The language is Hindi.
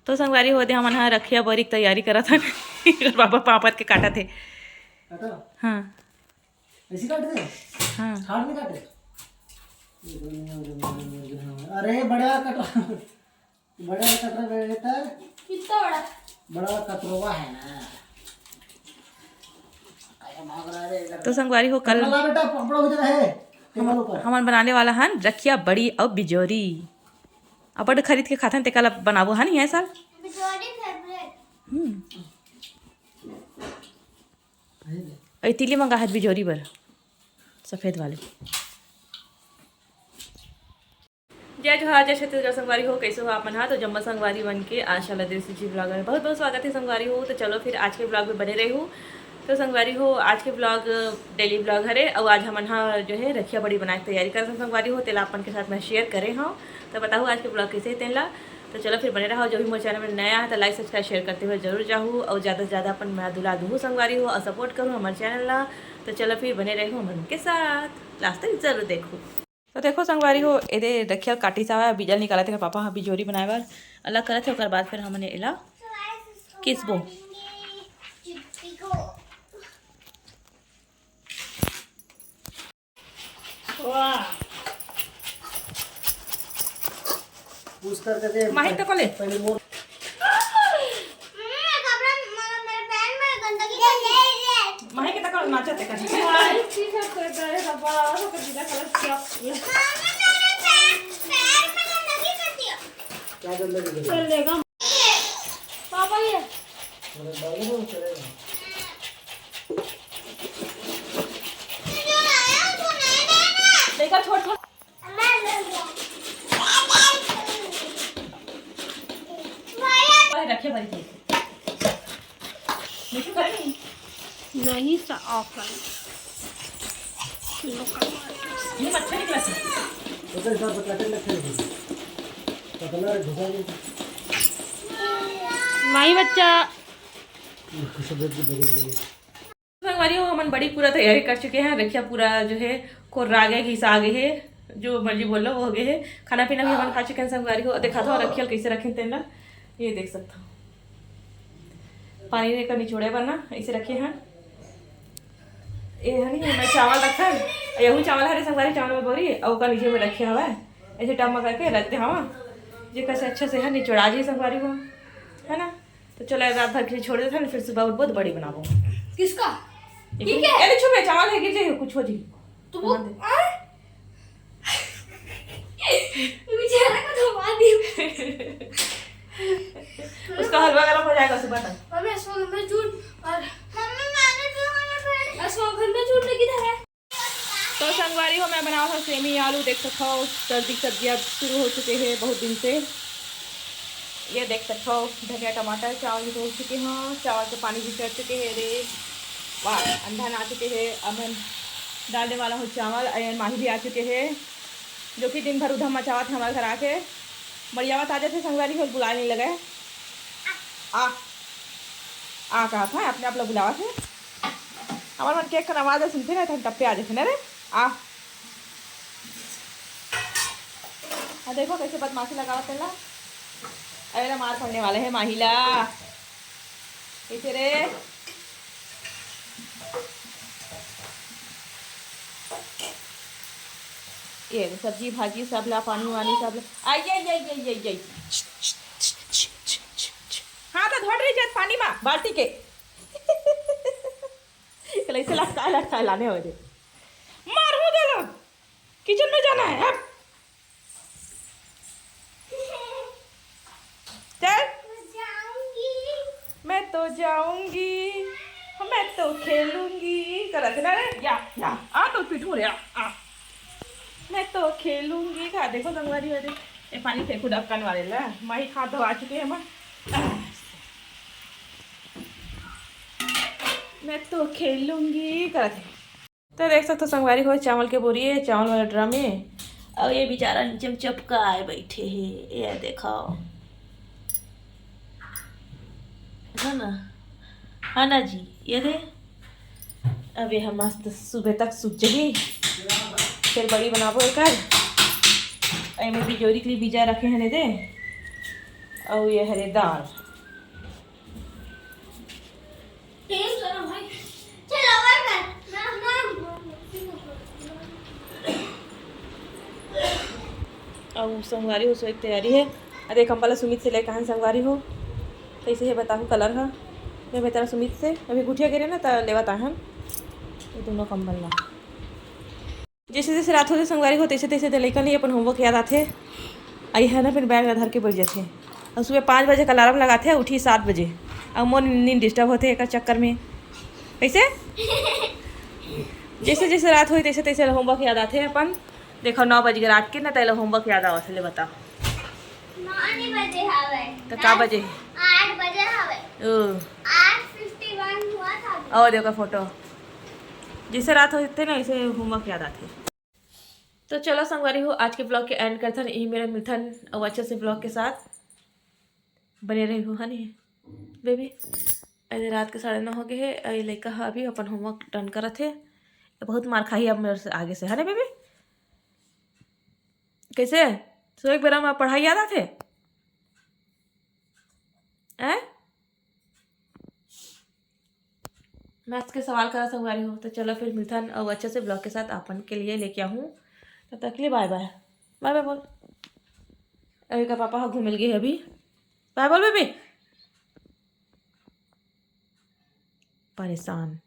तो संगवारी होते हम यहाँ रखिया बरी की तैयारी करा था पापा पापड़ के काटा थे। हाँ ऐसे काट दे। हाँ हाथ में काटे। अरे बड़ा कटरा बेटा। कितना बड़ा? बड़ा कटरोवा है ना। तो संगवारी हो कल ला बेटा पकड़ो उधर है टेबल ऊपर। हमन बनाने वाला हन रखिया बड़ी और बिजोरी। अपन खरीद के खाथन ते कल बनाबो हन ये साल। बिजोरी फेवरेट। तिली मंगा है बिजोरी बर सफ़ेद वाले। जय जोहार जय छत्तीसगढ़ संगवारी हो, कैसे हो आप मन? हाँ तो जम्मा संगवारी बन के आशा लदेश जी ब्लॉग में बहुत बहुत स्वागत है संगवारी हो। तो चलो फिर आज के ब्लॉग में बने रहे हो। तो संगवारी हो आज के ब्लॉग डेली ब्लॉग हरे और आज हम यहाँ जो है रखिया बड़ी बनाए संगवारी कर संगवारी हो तेला अपन के साथ मैं शेयर करे हाँ। तो बताओ आज के ब्लॉग कैसे तेला। तो चलो फिर बने रहो। जो भी मेरे चैनल में नया है तो लाइक सब्सक्राइब शेयर करते हुए जरूर जाऊँ और ज़्यादा से ज़्यादा अपन मैं दुला दूँ संगवारी हो और सपोर्ट करूँ हमारे चैनल ला। तो चलो फिर बने रहे हो मन के साथ लास्ट तक जरूर देखो। तो देखो संगवारी हो एदे रखिया काटी सा बीजल निकाला थे पापा हाँ बिजोरी बनाए बार अलग करे थे और बाद फिर हमने एला किसबो पूछ करके दे माही तो कोले पहले मोर माही के तक नाचते कर क्या गंदगी चलेगा पापा ये चलेगा चलेगा। देखा छोड़ छोड़ रखिए बड़ी मिठू करेंगे नहीं सा ऑफ ये अच्छा निकला तो फिर सब काटे लगते हैं तो कलर घुसा दे माही बच्चा कुछ देर की बदल संगवारी हो हमन बड़ी पूरा तैयारी कर चुके हैं। रखिया पूरा जो है को रागे घिसा आगे है जो मर्जी बोलो वो हो गए है। खाना पीना भी हमन खा चुके हैं संगवारी हो। देखा था रखिया कैसे रखे तेना ये देख सकता हूँ पानी लेकर निचोड़े बना ऐसे रखे हैं। ये है नहीं मैं चावल रखा है यहू चावल हरे संगवारी चावल में बोरी और का नीचे में रखे हुआ है ऐसे टमा करके रखते हवा जो कैसे अच्छे से है निचोड़ा जी संगवारी हो है ना। तो चलो रात भर के लिए छोड़ देते हैं फिर सुबह बहुत बड़ी बनाबो। किसका? ठीक है अरे छुपे चावल है गिर जाए कुछ हो जी तो वो बेचारा को तो मार दी। उसका हलवा गरम हो जाएगा सुबह तक। मम्मी असमा घर में झूठ और मम्मी मैंने जो हमें असमा घर में झूठ लगी था। तो संगवारी हो मैं बनाया था सेमी आलू देख सकते हो। सर्दी सब्जियां शुरू हो चुके हैं बहुत दिन से। ये देख सकते हो धनिया टमाटर चावल भी धो चुके हैं चावल के पानी भी चढ़ चुके हैं रे वाह अंधा आ चुके हैं। अब मैं डालने वाला हूँ चावल अयन माही भी आ चुके हैं जो कि दिन भर उधम मचावा थे हमारे घर आके बढ़िया ताजे थे संगवारी हो बुला नहीं लगे आ कहा था अपने आप लोग बुलावा थे हमारे मन केक का आवाज़ सुनते ना हम टप्पे आ जाते ना रे आ देखो कैसे बदमाशी लगावा तेला अरे मार पड़ने वाले हैं माहिला कैसे रे ये सब्जी भाजी सब ला पानी वानी सब ला आई हाँ तो धोड़ रही जात पानी में बाल्टी के ऐसे लगता लाने हो दे मार हो दे लो किचन में जाना है अब चल मैं तो जाऊंगी मैं तो खेलूंगी करते ना रे या आ तो पिटू रे आ मैं तो खेलूंगी खा देखो संगवारी वाले ये पानी फेंकू ढक्कन वाले ला माही खा तो आ चुके हैं हम मैं तो खेलूंगी करते। तो देख सकते हो संगवारी हो चावल के बोरी है चावल वाला ड्रम है और ये बेचारा नीचे में चपका आए बैठे है ये देखो है ना हाँ ना जी ये दे अब ये हम मस्त सुबह तक सूख जाएगी फिर बड़ी बनाबो एक में बिजोरी के लिए बीजा रखे हैं दे और ये हरे दाल। टेस्ट करो भाई। चलो और कर ना और संगवारी हो सो एक तैयारी है। अरे कंबल सुमित से लेकर संगवारी हो कैसे है बताऊँ कलर है मैं बेचारा सुमित से अभी गुठिया गिरे ना तो लेवत हम ये दोनों कंबल ला। जैसे जैसे रात होते संगवारी हो तैसे तैसे लड़का नहीं अपन होमवर्क याद आते आई है ना फिर बैग में धर के बैठ जाते और सुबह 5 बजे का अलार्म लगाते उठी 7 बजे और मोन नींद डिस्टर्ब होते एक चक्कर में कैसे जैसे जैसे रात हुई तैसे तैसे होमवर्क याद आते अपन। देखो 9 बजे रात के ना तैले होमवर्क याद आवा ले बताओ 9 बजे हवे तो का बजे 8 बजे हवे ओ 8:51 हुआ था। और देखो फोटो जैसे रात होते ना ऐसे होमवर्क याद आते। तो चलो संगवारी हो आज के ब्लॉग के एंड करते हैं यही मेरा मिथन और अच्छे से ब्लॉग के साथ बने रही हो है नहीं बेबी। अरे रात के 9:30 हो गए है ये लड़का अभी अपन होमवर्क डन कर थे बहुत मार खाई अब मेरे से आगे से है ना बेबी कैसे सो एक बार में पढ़ाई याद आते हैं मैथ्स के सवाल करा संगवारी हो। तो चलो फिर मिथन और अच्छे से ब्लॉग के साथ अपन के लिए लेके आऊँ तब तक के लिए बाय बाय बाय बाय बोल। अभी का पापा घूम मिल गए अभी बाय बोल बेबी परेशान।